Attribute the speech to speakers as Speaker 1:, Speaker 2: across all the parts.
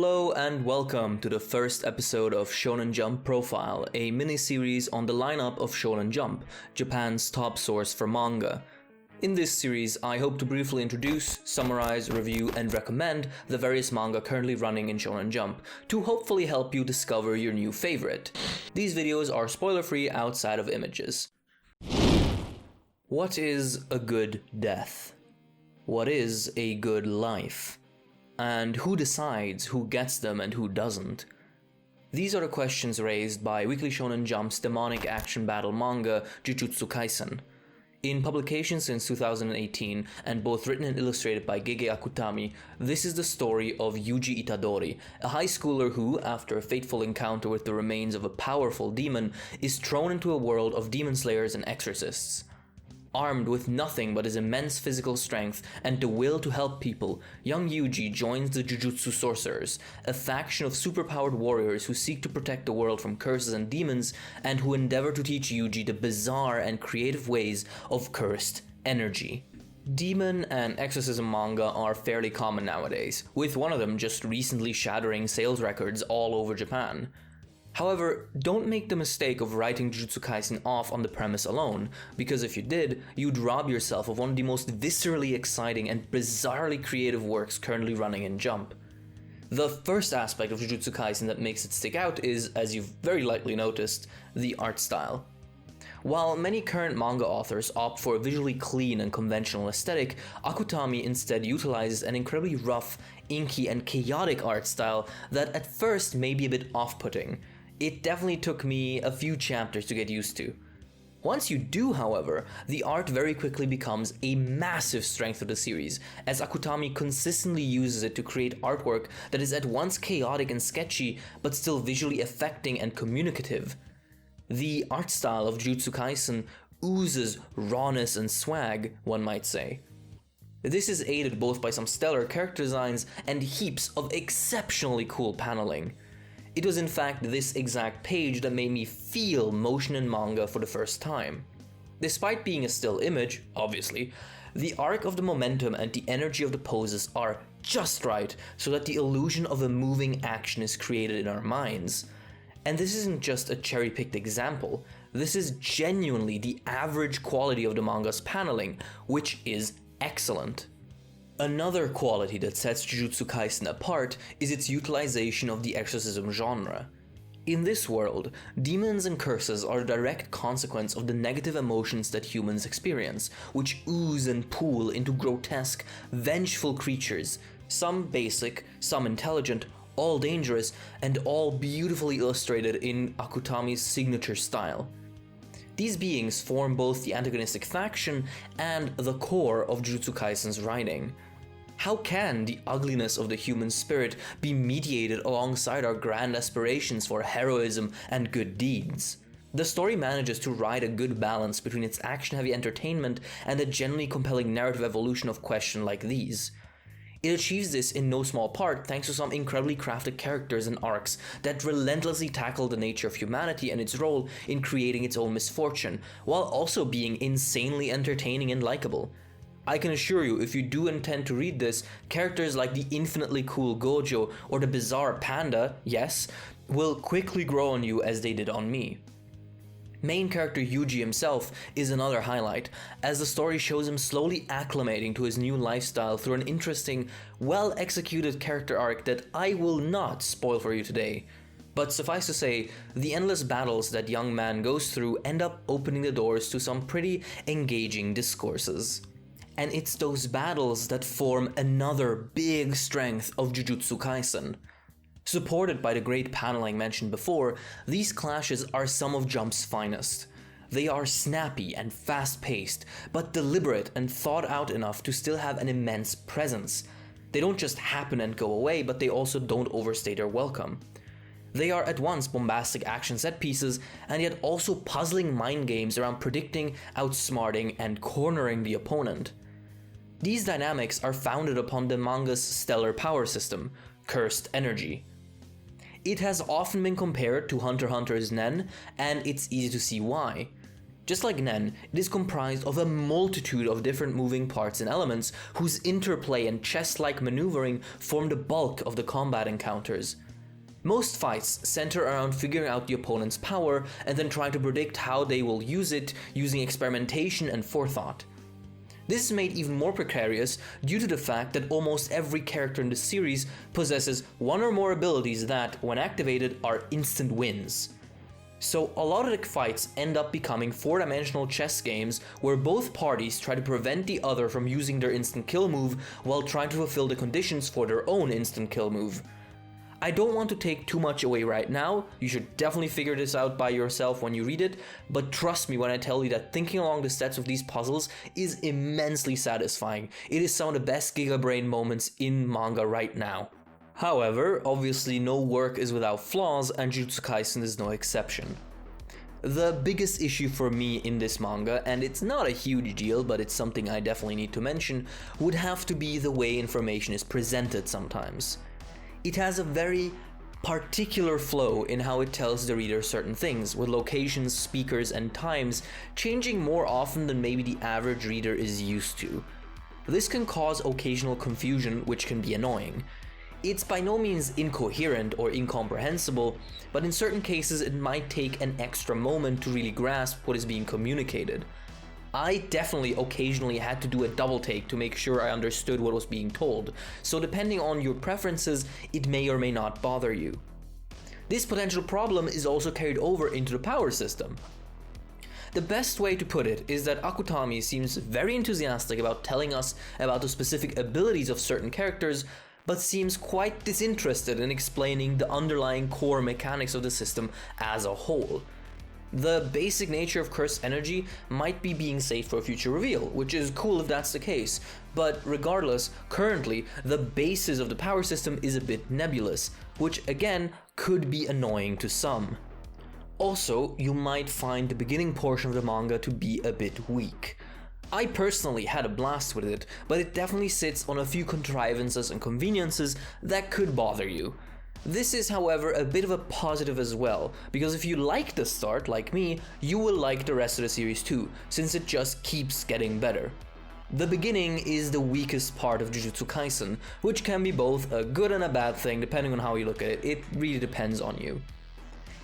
Speaker 1: Hello and welcome to the first episode of Shonen Jump Profile, a mini-series on the lineup of Shonen Jump, Japan's top source for manga. In this series, I hope to briefly introduce, summarize, review, and recommend the various manga currently running in Shonen Jump, to hopefully help you discover your new favorite. These videos are spoiler-free outside of images. What is a good death? What is a good life? And who decides who gets them and who doesn't? These are the questions raised by Weekly Shonen Jump's demonic action battle manga, Jujutsu Kaisen. In publication since 2018, and both written and illustrated by Gege Akutami, this is the story of Yuji Itadori, a high schooler who, after a fateful encounter with the remains of a powerful demon, is thrown into a world of demon slayers and exorcists. Armed with nothing but his immense physical strength and the will to help people, young Yuji joins the Jujutsu Sorcerers, a faction of superpowered warriors who seek to protect the world from curses and demons, and who endeavor to teach Yuji the bizarre and creative ways of cursed energy. Demon and exorcism manga are fairly common nowadays, with one of them just recently shattering sales records all over Japan. However, don't make the mistake of writing Jujutsu Kaisen off on the premise alone, because if you did, you'd rob yourself of one of the most viscerally exciting and bizarrely creative works currently running in Jump. The first aspect of Jujutsu Kaisen that makes it stick out is, as you've very likely noticed, the art style. While many current manga authors opt for a visually clean and conventional aesthetic, Akutami instead utilizes an incredibly rough, inky, and chaotic art style that at first may be a bit off-putting. It definitely took me a few chapters to get used to. Once you do, however, the art very quickly becomes a massive strength of the series, as Akutami consistently uses it to create artwork that is at once chaotic and sketchy, but still visually affecting and communicative. The art style of Jujutsu Kaisen oozes rawness and swag, one might say. This is aided both by some stellar character designs and heaps of exceptionally cool paneling. It was in fact this exact page that made me feel motion in manga for the first time. Despite being a still image, obviously, the arc of the momentum and the energy of the poses are just right so that the illusion of a moving action is created in our minds. And this isn't just a cherry-picked example, this is genuinely the average quality of the manga's paneling, which is excellent. Another quality that sets Jujutsu Kaisen apart is its utilization of the exorcism genre. In this world, demons and curses are a direct consequence of the negative emotions that humans experience, which ooze and pool into grotesque, vengeful creatures, some basic, some intelligent, all dangerous, and all beautifully illustrated in Akutami's signature style. These beings form both the antagonistic faction and the core of Jujutsu Kaisen's writing. How can the ugliness of the human spirit be mediated alongside our grand aspirations for heroism and good deeds? The story manages to ride a good balance between its action-heavy entertainment and a genuinely compelling narrative evolution of questions like these. It achieves this in no small part thanks to some incredibly crafted characters and arcs that relentlessly tackle the nature of humanity and its role in creating its own misfortune, while also being insanely entertaining and likable. I can assure you, if you do intend to read this, characters like the infinitely cool Gojo or the bizarre Panda, yes, will quickly grow on you as they did on me. Main character Yuji himself is another highlight, as the story shows him slowly acclimating to his new lifestyle through an interesting, well-executed character arc that I will not spoil for you today. But suffice to say, the endless battles that young man goes through end up opening the doors to some pretty engaging discourses. And it's those battles that form another big strength of Jujutsu Kaisen. Supported by the great paneling mentioned before, these clashes are some of Jump's finest. They are snappy and fast-paced, but deliberate and thought out enough to still have an immense presence. They don't just happen and go away, but they also don't overstay their welcome. They are at once bombastic action set pieces, and yet also puzzling mind games around predicting, outsmarting, and cornering the opponent. These dynamics are founded upon the manga's stellar power system, cursed energy. It has often been compared to Hunter x Hunter's Nen, and it's easy to see why. Just like Nen, it is comprised of a multitude of different moving parts and elements whose interplay and chess-like maneuvering form the bulk of the combat encounters. Most fights center around figuring out the opponent's power and then trying to predict how they will use it using experimentation and forethought. This is made even more precarious due to the fact that almost every character in the series possesses one or more abilities that, when activated, are instant wins. So a lot of the fights end up becoming four-dimensional chess games where both parties try to prevent the other from using their instant kill move while trying to fulfill the conditions for their own instant kill move. I don't want to take too much away right now, you should definitely figure this out by yourself when you read it, but trust me when I tell you that thinking along the steps of these puzzles is immensely satisfying. It is some of the best Gigabrain moments in manga right now. However, obviously no work is without flaws, and Jujutsu Kaisen is no exception. The biggest issue for me in this manga, and it's not a huge deal but it's something I definitely need to mention, would have to be the way information is presented sometimes. It has a very particular flow in how it tells the reader certain things, with locations, speakers, and times changing more often than maybe the average reader is used to. This can cause occasional confusion, which can be annoying. It's by no means incoherent or incomprehensible, but in certain cases it might take an extra moment to really grasp what is being communicated. I definitely occasionally had to do a double take to make sure I understood what was being told, so depending on your preferences, it may or may not bother you. This potential problem is also carried over into the power system. The best way to put it is that Akutami seems very enthusiastic about telling us about the specific abilities of certain characters, but seems quite disinterested in explaining the underlying core mechanics of the system as a whole. The basic nature of cursed energy might be being saved for a future reveal, which is cool if that's the case, but regardless, currently, the basis of the power system is a bit nebulous, which again could be annoying to some. Also, you might find the beginning portion of the manga to be a bit weak. I personally had a blast with it, but it definitely sits on a few contrivances and conveniences that could bother you. This is, however, a bit of a positive as well, because if you like the start, like me, you will like the rest of the series too, since it just keeps getting better. The beginning is the weakest part of Jujutsu Kaisen, which can be both a good and a bad thing depending on how you look at it. It really depends on you.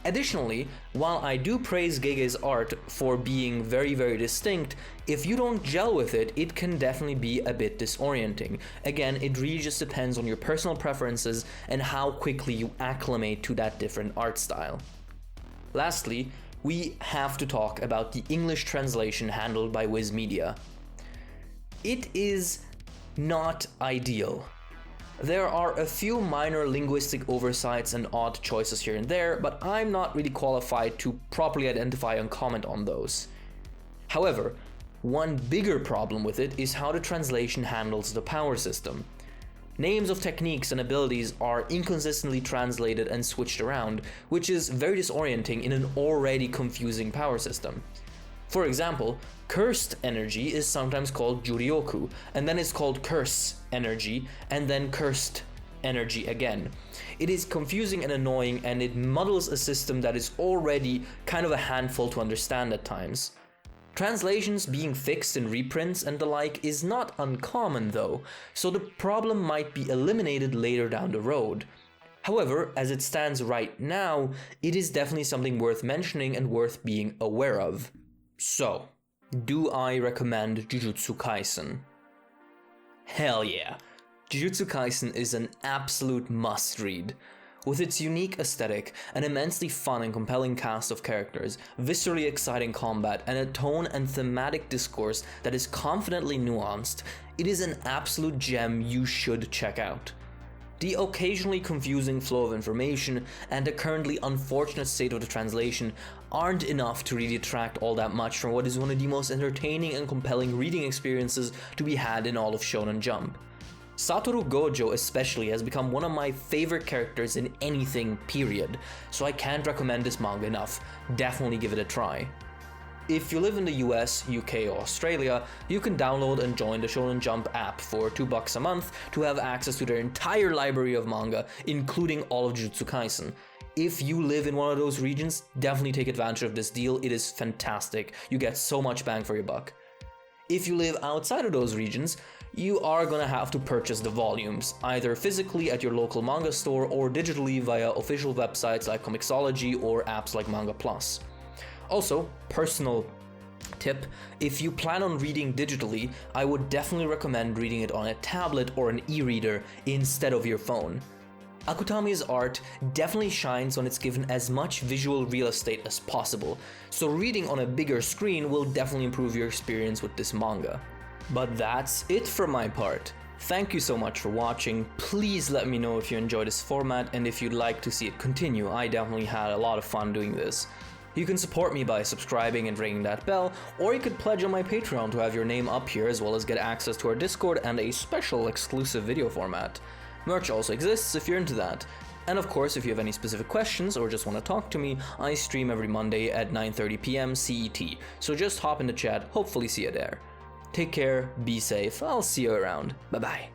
Speaker 1: Additionally, while I do praise Gege's art for being very distinct, if you don't gel with it, it can definitely be a bit disorienting. Again, it really just depends on your personal preferences and how quickly you acclimate to that different art style. Lastly, we have to talk about the English translation handled by Viz Media. It is not ideal. There are a few minor linguistic oversights and odd choices here and there, but I'm not really qualified to properly identify and comment on those. However, one bigger problem with it is how the translation handles the power system. Names of techniques and abilities are inconsistently translated and switched around, which is very disorienting in an already confusing power system. For example, cursed energy is sometimes called Juryoku, and then it's called curse energy, and then cursed energy again. It is confusing and annoying, and it muddles a system that is already kind of a handful to understand at times. Translations being fixed in reprints and the like is not uncommon though, so the problem might be eliminated later down the road. However, as it stands right now, it is definitely something worth mentioning and worth being aware of. So, do I recommend Jujutsu Kaisen? Hell yeah! Jujutsu Kaisen is an absolute must-read. With its unique aesthetic, an immensely fun and compelling cast of characters, viscerally exciting combat, and a tone and thematic discourse that is confidently nuanced, it is an absolute gem you should check out. The occasionally confusing flow of information and the currently unfortunate state of the translation aren't enough to really detract all that much from what is one of the most entertaining and compelling reading experiences to be had in all of Shonen Jump. Satoru Gojo especially has become one of my favorite characters in anything, period, so I can't recommend this manga enough. Definitely give it a try. If you live in the US, UK or Australia, you can download and join the Shonen Jump app for $2 a month to have access to their entire library of manga, including all of Jujutsu Kaisen. If you live in one of those regions, definitely take advantage of this deal. It is fantastic. You get so much bang for your buck. If you live outside of those regions, you are gonna have to purchase the volumes, either physically at your local manga store or digitally via official websites like Comixology or apps like Manga Plus. Also, personal tip, if you plan on reading digitally, I would definitely recommend reading it on a tablet or an e-reader instead of your phone. Akutami's art definitely shines when it's given as much visual real estate as possible, so reading on a bigger screen will definitely improve your experience with this manga. But that's it for my part. Thank you so much for watching. Please let me know if you enjoy this format and if you'd like to see it continue. I definitely had a lot of fun doing this. You can support me by subscribing and ringing that bell, or you could pledge on my Patreon to have your name up here as well as get access to our Discord and a special exclusive video format. Merch also exists if you're into that. And of course, if you have any specific questions or just want to talk to me, I stream every Monday at 9:30 PM CET, so just hop in the chat, hopefully see you there. Take care, be safe, I'll see you around, bye bye.